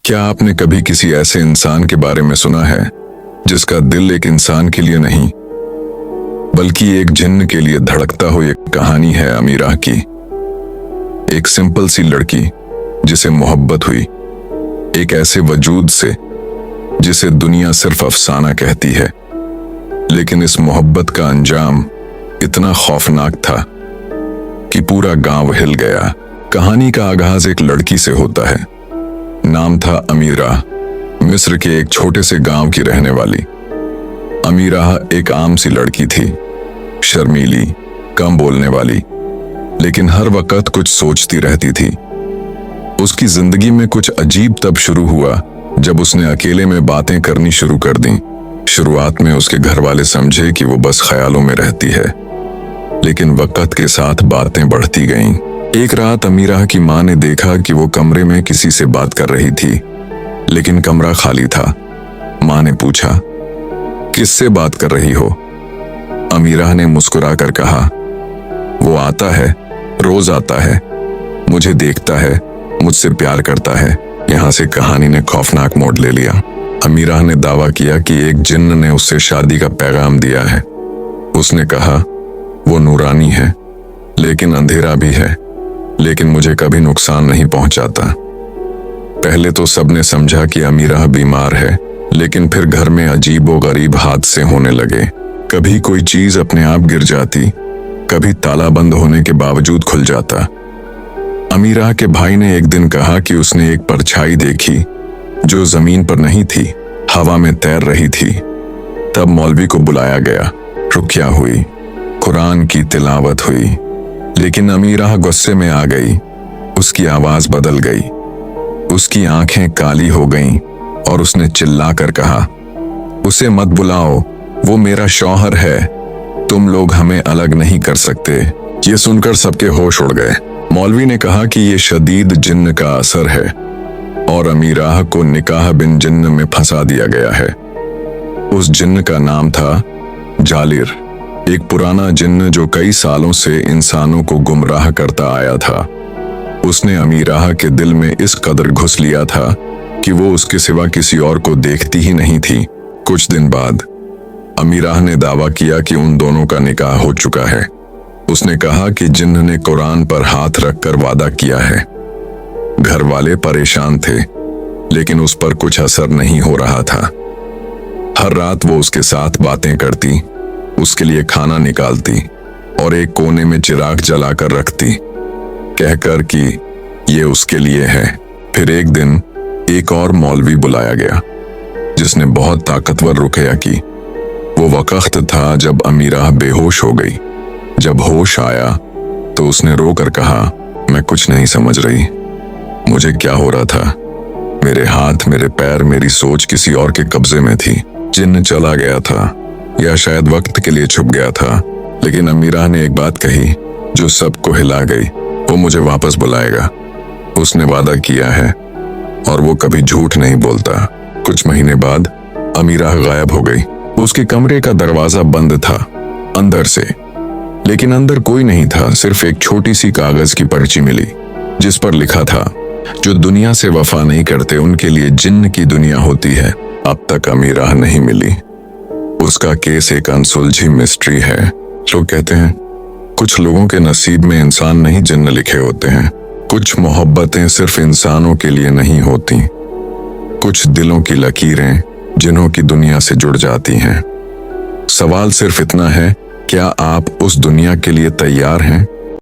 क्या आपने कभी किसी ऐसे इंसान के बारे में सुना है जिसका दिल एक इंसान के लिए नहीं बल्कि एक जिन्न के लिए धड़कता हुई एक कहानी है अमीरा की। एक सिंपल सी लड़की जिसे मोहब्बत हुई एक ऐसे वजूद से जिसे दुनिया सिर्फ अफसाना कहती है, लेकिन इस मोहब्बत का अंजाम इतना खौफनाक था कि पूरा गांव हिल गया। कहानी का आगाज एक लड़की से होता है। नाम था अमीरा। मिस्र के एक छोटे से गांव की रहने वाली अमीरा एक आम सी लड़की थी, शर्मीली, कम बोलने वाली, लेकिन हर वक्त कुछ सोचती रहती थी। उसकी जिंदगी में कुछ अजीब तब शुरू हुआ जब उसने अकेले में बातें करनी शुरू कर दी। शुरुआत में उसके घर वाले समझे कि वो बस ख्यालों में रहती है, लेकिन वक्त के साथ बातें बढ़ती गईं। एक रात अमीरा की मां ने देखा कि वो कमरे में किसी से बात कर रही थी, लेकिन कमरा खाली था। मां ने पूछा, किससे बात कर रही हो? अमीरा ने मुस्कुराकर कहा, वो आता है, रोज आता है, मुझे देखता है, मुझसे प्यार करता है। यहां से कहानी ने खौफनाक मोड़ ले लिया। अमीरा ने दावा किया कि एक जिन्न ने उससे शादी का पैगाम दिया है। उसने कहा, वो नूरानी है, लेकिन अंधेरा भी है, लेकिन मुझे कभी नुकसान नहीं पहुंचाता। पहले तो सबने समझा कि अमीरा बीमार है, लेकिन फिर घर में अजीबो गरीब हादसे होने लगे। कभी कोई चीज अपने आप गिर जाती, कभी ताला बंद होने के बावजूद खुल जाता। अमीरा के भाई ने एक दिन कहा कि उसने एक परछाई देखी जो जमीन पर नहीं थी, हवा में तैर रही थी। तब मौलवी को बुलाया गया, रुकिया हुई, कुरान की तिलावत हुई, लेकिन अमीरा गुस्से में आ गई। उसकी आवाज बदल गई, उसकी आंखें काली हो गईं और उसने चिल्लाकर कहा, उसे मत बुलाओ, वो मेरा शौहर है, तुम लोग हमें अलग नहीं कर सकते। ये सुनकर सबके होश उड़ गए। मौलवी ने कहा कि ये शदीद जिन्न का असर है और अमीरा को निकाह बिन जिन्न में फंसा दिया गया है। उस जिन्न का नाम था जालिर, एक पुराना जिन्न जो कई सालों से इंसानों को गुमराह करता आया था। उसने अमीरा के दिल में इस कदर घुस लिया था कि वो उसके सिवा किसी और को देखती ही नहीं थी। कुछ दिन बाद अमीरा ने दावा किया कि उन दोनों का निकाह हो चुका है। उसने कहा कि जिन्न ने कुरान पर हाथ रखकर वादा किया है। घर वाले परेशान थे, लेकिन उस पर कुछ असर नहीं हो रहा था। हर रात वो उसके साथ बातें करती, उसके लिए खाना निकालती और एक कोने में चिराग जलाकर रखती, कहकर कि ये उसके लिए है। फिर एक दिन एक और मौलवी बुलाया गया जिसने बहुत ताकतवर रुक़या की। वो वक्त था जब अमीरा बेहोश हो गई। जब होश आया तो उसने रोकर कहा, मैं कुछ नहीं समझ रही, मुझे क्या हो रहा था? मेरे हाथ, मेरे पैर, मेरी सोच किसी और के कब्जे में थी। जिन्न चला गया था या शायद वक्त के लिए छुप गया था, लेकिन अमीरा ने एक बात कही जो सबको हिला गई, वो मुझे वापस बुलाएगा। उसने वादा किया है और वो कभी झूठ नहीं बोलता। कुछ महीने बाद अमीरा गायब हो गई। उसके कमरे का दरवाजा बंद था अंदर से, लेकिन अंदर कोई नहीं था। सिर्फ एक छोटी सी कागज की पर्ची मिली जिस पर लिखा था, जो दुनिया से वफा नहीं करते उनके लिए जिन्न की दुनिया होती है। अब तक अमीरा नहीं मिली। उसका केस एक अनसुलझी मिस्ट्री है। लोग कहते हैं कुछ लोगों के नसीब में इंसान नहीं जिन्न लिखे होते हैं। कुछ मोहब्बतें सिर्फ इंसानों के लिए नहीं होती, कुछ दिलों की लकीरें जिन्हों की दुनिया से जुड़ जाती हैं। सवाल सिर्फ इतना है, क्या आप उस दुनिया के लिए तैयार हैं?